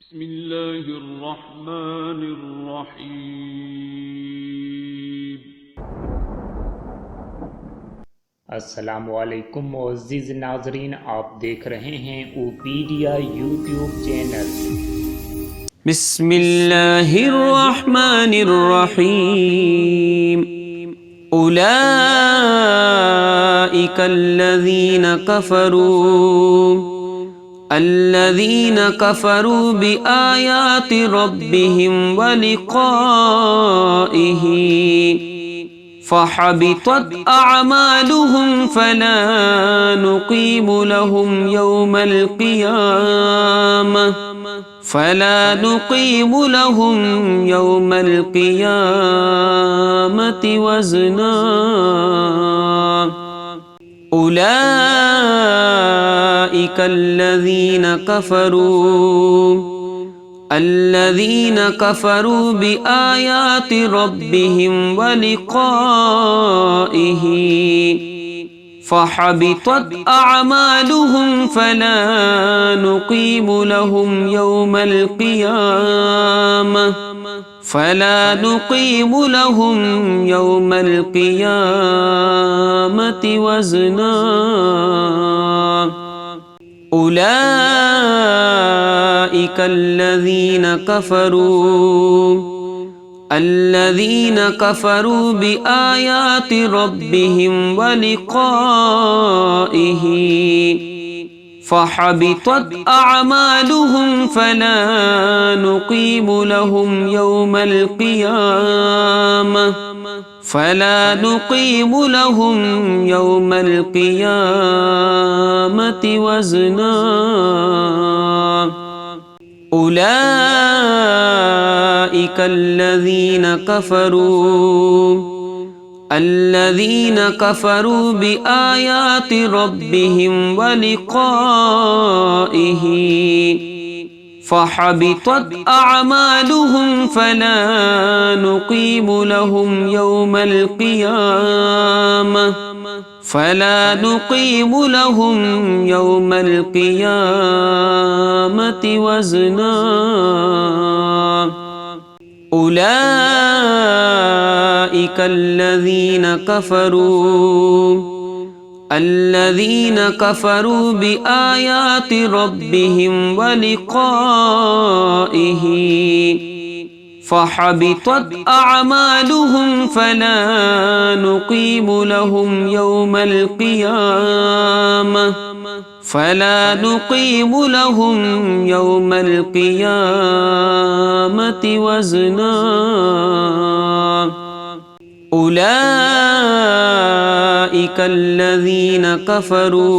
بسم الله الرحمن الرحیم۔ अस्सलामुअलैकुम मुअज़्ज़िज़ नाज़रीन, आप देख रहे हैं ओपीडिया यूट्यूब चैनल। बिस्मिल्लाहिर्रहमानिर्रहीम। उलाइकल्लज़ीन कफ़रू बिआयाति रब्बिहिम व लिक़ाइहि फ़हबितत अअमालुहुम फ़ला नुक़ीमु लहुम यौमल क़ियामति वज़ना। उलाइकल्लज़ीन कफ़रू बिआयाति रब्बिहिम व लिक़ाइहि फ़हबितत अअमालुहुम फ़ला नुक़ीमु लहुम यौमल क़ियामति वज़ना। उलाइकल्लज़ीन कफ़रू बिआयाति रब्बिहिम व लिक़ाइहि फ़हबितत अअमालुहुम फ़ला नुक़ीमु लहुम यौमल क़ियामति वज़ना। उलाइकल्लज़ीन कफ़रू बिआयाति रब्बिहिम व लिक़ाइहि फ़हबितत अअमालुहुम फ़ला नुक़ीमु लहुम यौमल क़ियामति वज़ना। उलाइकल्लज़ीन कफ़रू बिआयाति रब्बिहिम व लिक़ाइहि फ़हबितत अअमालुहुम फ़ला नुक़ीमु लहुम यौमल क़ियामति वज़ना। उलाइकल्लज़ीन कफ़रू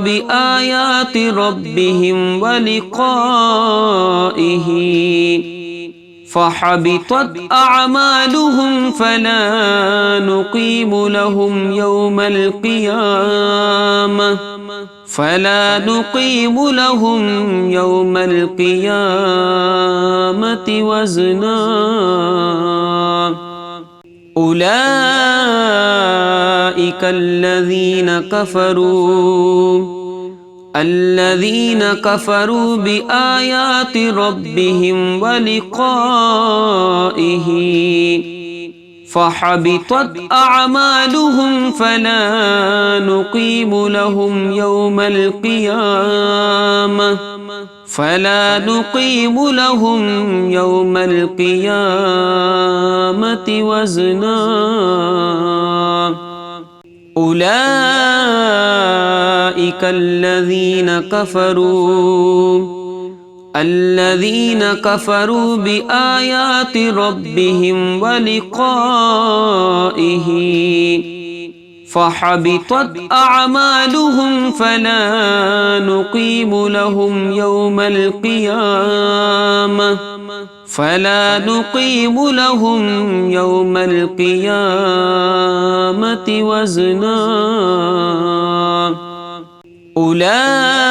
बिआयाति रब्बिहिम व लिक़ाइहि फ़हबितत अअमालुहुम फ़ला नुक़ीमु लहुम यौमल क़ियामति वज़ना। उलाइकल्लज़ीन कफ़रू बिआयाति रब्बिहिम व लिक़ाइहि फ़हबितत अअमालुहुम फ़ला नुक़ीमु लहुम यौमल क़ियामति वज़ना। उलाइकल्लज़ीन कफ़रू बिआयाति रब्बिहिम व लिक़ाइहि फ़हबितत अअमालुहुम फ़ला नुक़ीमु लहुम यौमल क़ियामति वज़ना। उलाइकल्लज़ीन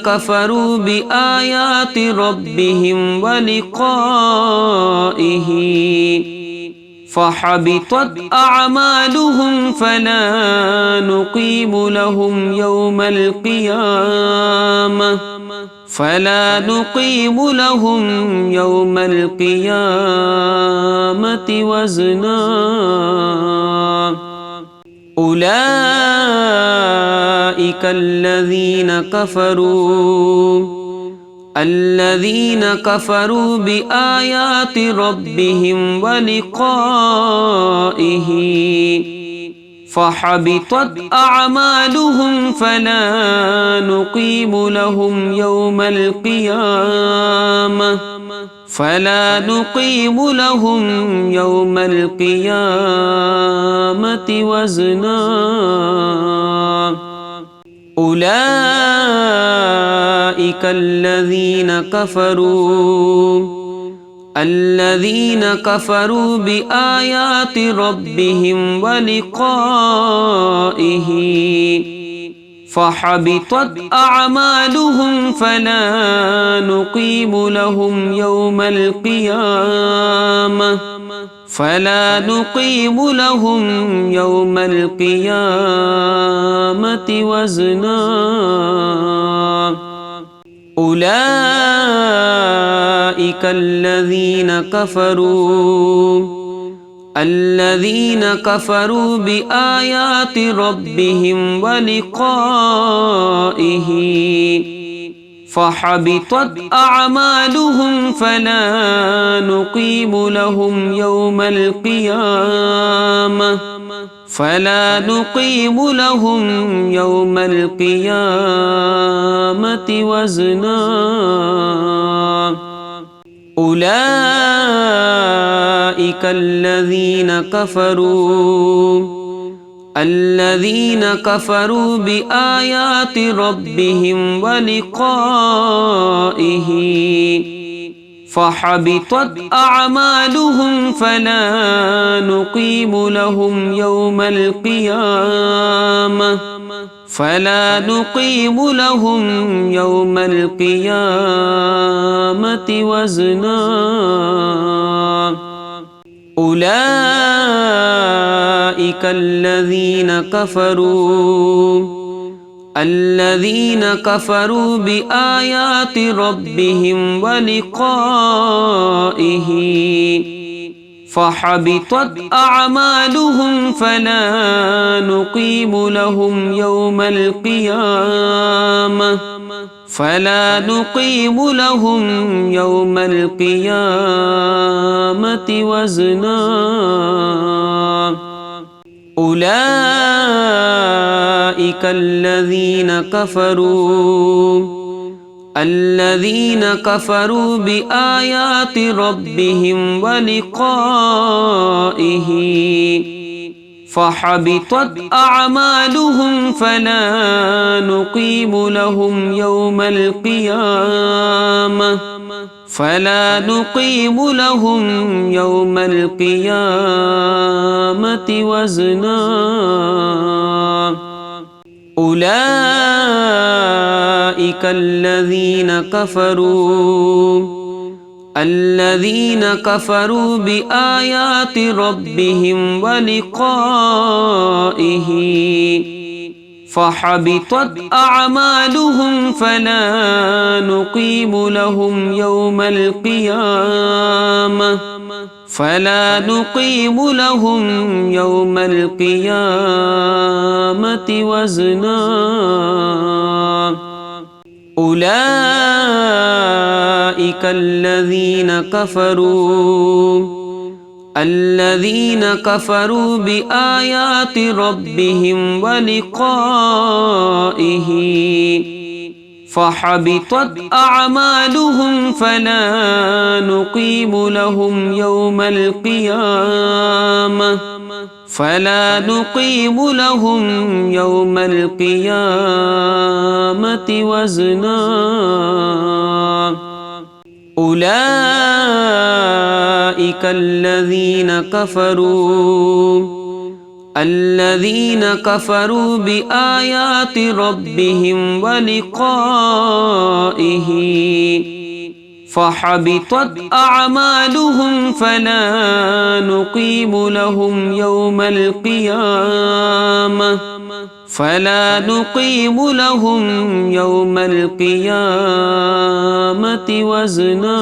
कफ़रू बिआयाति रब्बिहिम व लिक़ाइहि فحبطت أعمالهم فلا نقيم لهم يوم القيامة وزنا أولئك الذين كفروا بآيات ربهم ولقائه فحبطت أعمالهم فلا نقيم لهم يوم القيامة وزنا أولئك الذين كفروا بآيات ربهم ولقائه فحبطت أعمالهم فلا نقيم لهم يوم القيامة وزنا أولئك الذين كفروا بآيات ربهم ولقائه فحبطت أعمالهم فلا نقيم لهم يوم القيامة وزنا أولئك الذين كفروا بآيات ربهم ولقائه فحبطت أعمالهم فلا نقيم لهم يوم القيامة وزنا أولئك الذين كفروا بآيات ربهم ولقائه فحبطت أعمالهم فلا نقيم لهم يوم القيامة وزنا أولئك الذين كفروا بآيات ربهم ولقائه فحبطت أعمالهم فلا نقيم لهم يوم القيامة وزنا أولئك الذين كفروا بآيات ربهم ولقائه فحبطت أعمالهم فلا نقيم لهم يوم القيامة وزنا أولئك الذين كفروا بآيات ربهم ولقائه فحبطت أعمالهم فلا نقيم لهم يوم القيامة وزنا أولئك الذين كفروا بآيات ربهم ولقائه फ़हबितत अअमालुहुम फला नुक़ीमु लहुम यौमल क़ियामति वज़ना।